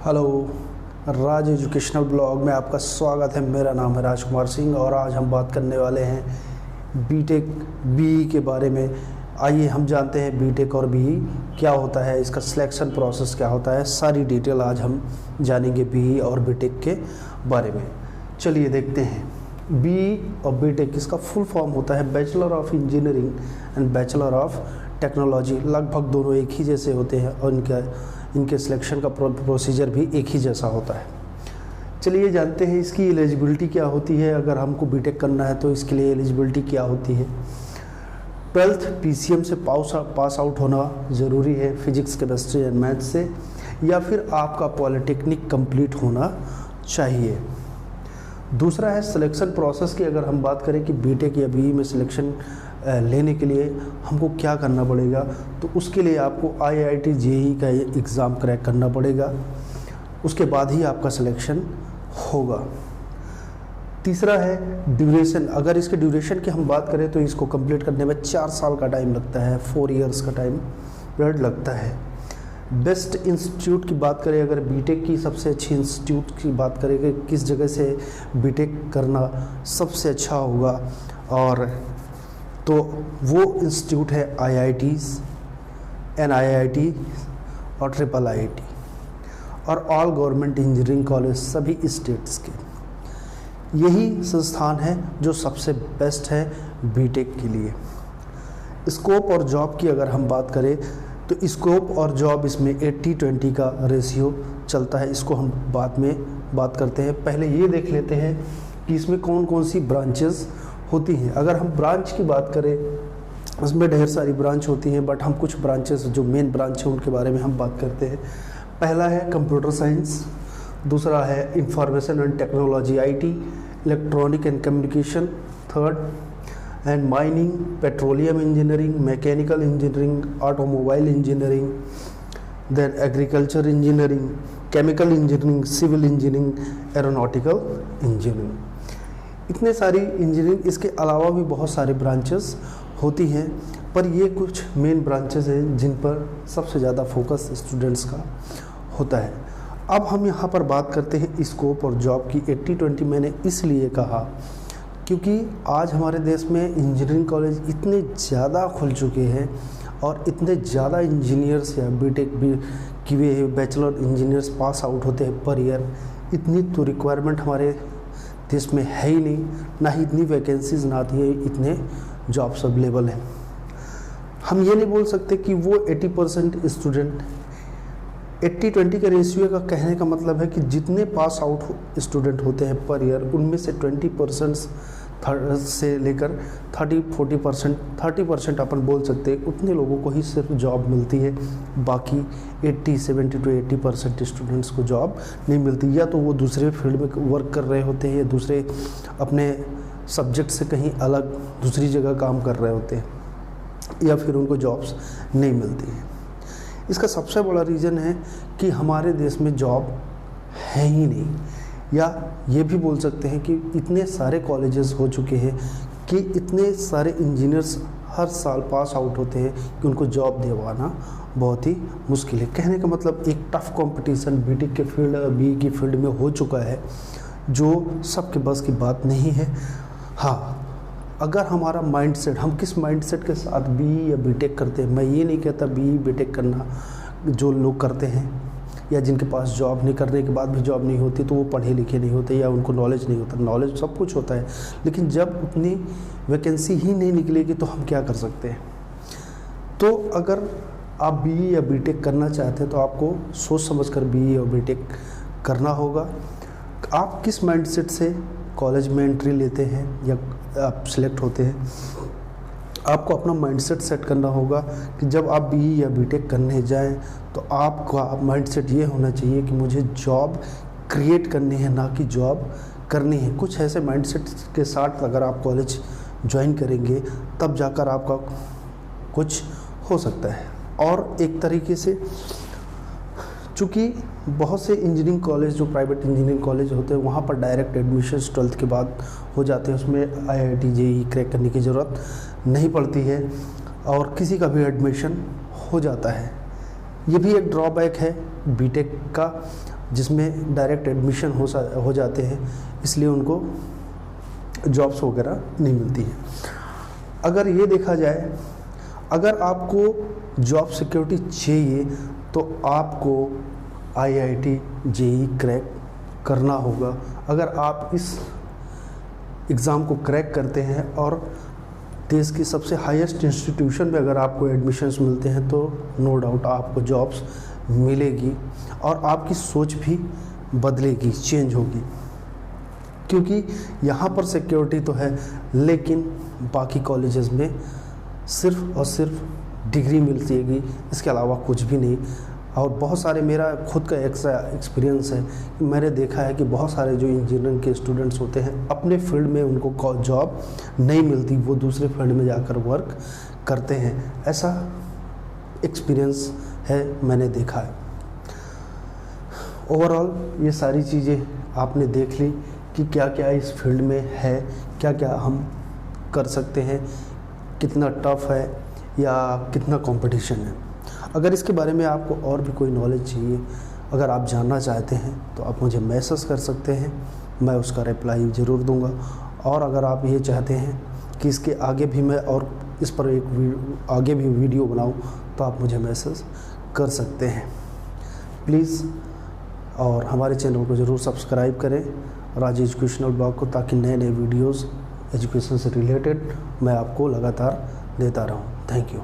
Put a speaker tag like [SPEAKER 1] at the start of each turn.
[SPEAKER 1] Hello, राज educational blog में आपका स्वागत है। मेरा नाम है राजकुमार सिंह और आज हम बात करने वाले हैं बीटेक बीई के बारे में। आइए हम जानते हैं बीटेक और बीई क्या होता है, इसका सिलेक्शन प्रोसेस क्या होता है। सारी डिटेल आज हम जानेंगे बीई और बीटेक के बारे में। चलिए देखते हैं। बीई और बीटेक इसका फुल फॉर्म होता है bachelor of engineering and bachelor of technology. लगभग दोनों एक ही जैसे होते हैं और इनके सिलेक्शन का प्रोसीजर भी एक ही जैसा होता है। चलिए जानते हैं इसकी एलिजिबिलिटी क्या होती है। अगर हमको बीटेक करना है तो इसके लिए एलिजिबिलिटी क्या होती है। 12th पीसीएम से पास आउट होना ज़रूरी है, फिजिक्स केमिस्ट्री एंड मैथ्स से, या फिर आपका पॉलिटेक्निक कंप्लीट होना चाहिए। दूसरा है सिलेक्शन प्रोसेस की। अगर हम बात करें कि बीटेक या बीई में सिलेक्शन लेने के लिए हमको क्या करना पड़ेगा, तो उसके लिए आपको आईआईटी जेईई का एग्ज़ाम क्रैक करना पड़ेगा, उसके बाद ही आपका सिलेक्शन होगा। तीसरा है ड्यूरेशन। अगर इसके ड्यूरेशन की हम बात करें तो इसको कंप्लीट करने में 4 साल का टाइम लगता है, 4 इयर्स का टाइम पीरियड लगता है। बेस्ट इंस्टीट्यूट की बात करें, अगर बीटेक की सबसे अच्छी इंस्टीट्यूट की बात करें कि किस जगह से बीटेक करना सबसे अच्छा होगा, और तो वो इंस्टीट्यूट है आईआईटीज़, एनआईआईटी और ट्रिपल आईआईटी और ऑल गवर्नमेंट इंजीनियरिंग कॉलेज सभी स्टेट्स के। यही संस्थान है जो सबसे बेस्ट है बीटेक के लिए। स्कोप और जॉब की अगर हम बात करें तो स्कोप और जॉब इसमें 80-20 का रेशियो चलता है। इसको हम बाद में बात करते हैं। पहले ये देख लेते हैं कि इसमें कौन कौन सी ब्रांचेस होती हैं। अगर हम ब्रांच की बात करें, उसमें ढेर सारी ब्रांच होती हैं, बट हम कुछ ब्रांचेस जो मेन ब्रांच है उनके बारे में हम बात करते हैं। पहला है कंप्यूटर साइंस, दूसरा है information and technology IT, electronic and communication, third and mining, petroleum engineering, mechanical engineering, automobile engineering, then agriculture engineering, chemical engineering, civil engineering, aeronautical engineering. इतने सारी इंजीनियरिंग, इसके अलावा भी बहुत सारी ब्रांचेस होती हैं, पर ये कुछ मेन ब्रांचेस हैं जिन पर सबसे ज़्यादा फोकस स्टूडेंट्स का होता है। अब हम यहाँ पर बात करते हैं स्कोप और जॉब की। 80-20 मैंने इसलिए कहा क्योंकि आज हमारे देश में इंजीनियरिंग कॉलेज इतने ज़्यादा खुल चुके हैं और इतने ज़्यादा इंजीनियर्स या बीटेक भी किए बैचलर इंजीनियर्स पास आउट होते हैं पर ईयर। इतनी तो रिक्वायरमेंट हमारे देश में है ही नहीं, ना ही इतनी वैकेंसीज ना आती है, इतने जॉब्स अवेलेबल हैं। हम ये नहीं बोल सकते कि वो 80% स्टूडेंट, 80-20 के रेशियो का कहने का मतलब है कि जितने पास आउट स्टूडेंट होते हैं पर ईयर, उनमें से 20% से लेकर 30% अपन बोल सकते हैं, उतने लोगों को ही सिर्फ जॉब मिलती है। बाकी 70 to 80% स्टूडेंट्स को जॉब नहीं मिलती, या तो वो दूसरे फील्ड में वर्क कर रहे होते हैं या दूसरे अपने सब्जेक्ट से कहीं अलग दूसरी जगह काम कर रहे होते हैं, या फिर उनको जॉब्स नहीं मिलती हैं। इसका सबसे बड़ा रीज़न है कि हमारे देश में जॉब है ही नहीं, या ये भी बोल सकते हैं कि इतने सारे कॉलेजेस हो चुके हैं कि इतने सारे इंजीनियर्स हर साल पास आउट होते हैं कि उनको जॉब दिलवाना बहुत ही मुश्किल है। कहने का मतलब एक टफ़ कंपटीशन बीटेक के फील्ड बी की फील्ड में हो चुका है, जो सबके बस की बात नहीं है। हाँ, अगर हमारा माइंडसेट, हम किस माइंडसेट के साथ बीई या बीटेक करते हैं। मैं ये नहीं कहता बीई बीटेक करना जो लोग करते हैं या जिनके पास जॉब नहीं करने के बाद भी जॉब नहीं होती तो वो पढ़े लिखे नहीं होते या उनको नॉलेज नहीं होता। नॉलेज सब कुछ होता है, लेकिन जब उतनी वैकेंसी ही नहीं निकलेगी तो हम क्या कर सकते हैं। तो अगर आप बीई या बीटेक करना चाहते हैं तो आपको सोच समझकर बीई और बीटेक करना होगा। आप किस माइंडसेट से कॉलेज में एंट्री लेते हैं या आप सिलेक्ट होते हैं, आपको अपना माइंडसेट सेट करना होगा कि जब आप बीई या बीटेक करने जाएं तो आपका माइंडसेट ये होना चाहिए कि मुझे जॉब क्रिएट करनी है, ना कि जॉब करनी है। कुछ ऐसे माइंडसेट के साथ अगर आप कॉलेज ज्वाइन करेंगे तब जाकर आपका कुछ हो सकता है। और एक तरीके से चूँकि बहुत से इंजीनियरिंग कॉलेज जो प्राइवेट इंजीनियरिंग कॉलेज होते हैं वहाँ पर डायरेक्ट एडमिशन 12th के बाद हो जाते हैं, उसमें आईआईटी जेईई क्रैक करने की ज़रूरत नहीं पड़ती है और किसी का भी एडमिशन हो जाता है। ये भी एक ड्रॉबैक है बीटेक का, जिसमें डायरेक्ट एडमिशन हो जाते हैं, इसलिए उनको जॉब्स वगैरह नहीं मिलती है। अगर ये देखा जाए, अगर आपको जॉब सिक्योरिटी चाहिए तो आपको IIT JEE क्रैक करना होगा। अगर आप इस एग्ज़ाम को क्रैक करते हैं और देश की सबसे हाईएस्ट इंस्टीट्यूशन में अगर आपको एडमिशन्स मिलते हैं तो नो डाउट आपको जॉब्स मिलेगी और आपकी सोच भी बदलेगी, चेंज होगी। क्योंकि यहाँ पर सिक्योरिटी तो है, लेकिन बाकी कॉलेजेस में सिर्फ और सिर्फ डिग्री मिलती है, इसके अलावा कुछ भी नहीं। और बहुत सारे, मेरा खुद का एक्सपीरियंस है, मैंने देखा है कि बहुत सारे जो इंजीनियरिंग के स्टूडेंट्स होते हैं अपने फील्ड में उनको जॉब नहीं मिलती, वो दूसरे फील्ड में जाकर वर्क करते हैं। ऐसा एक्सपीरियंस है, मैंने देखा है। ओवरऑल ये सारी चीज़ें आपने देख ली कि क्या क्या इस फील्ड में है, क्या क्या हम कर सकते हैं, कितना टफ है या कितना कंपटीशन है। अगर इसके बारे में आपको और भी कोई नॉलेज चाहिए, अगर आप जानना चाहते हैं तो आप मुझे मैसेज कर सकते हैं, मैं उसका रिप्लाई ज़रूर दूंगा। और अगर आप ये चाहते हैं कि इसके आगे भी मैं और इस पर एक आगे भी वीडियो बनाऊं तो आप मुझे मैसेज कर सकते हैं प्लीज़। और हमारे चैनल को ज़रूर सब्सक्राइब करें, राज एजुकेशनल ब्लॉग को, ताकि नए नए वीडियोज़ एजुकेशन से रिलेटेड मैं आपको लगातार देता रहूं। Thank you.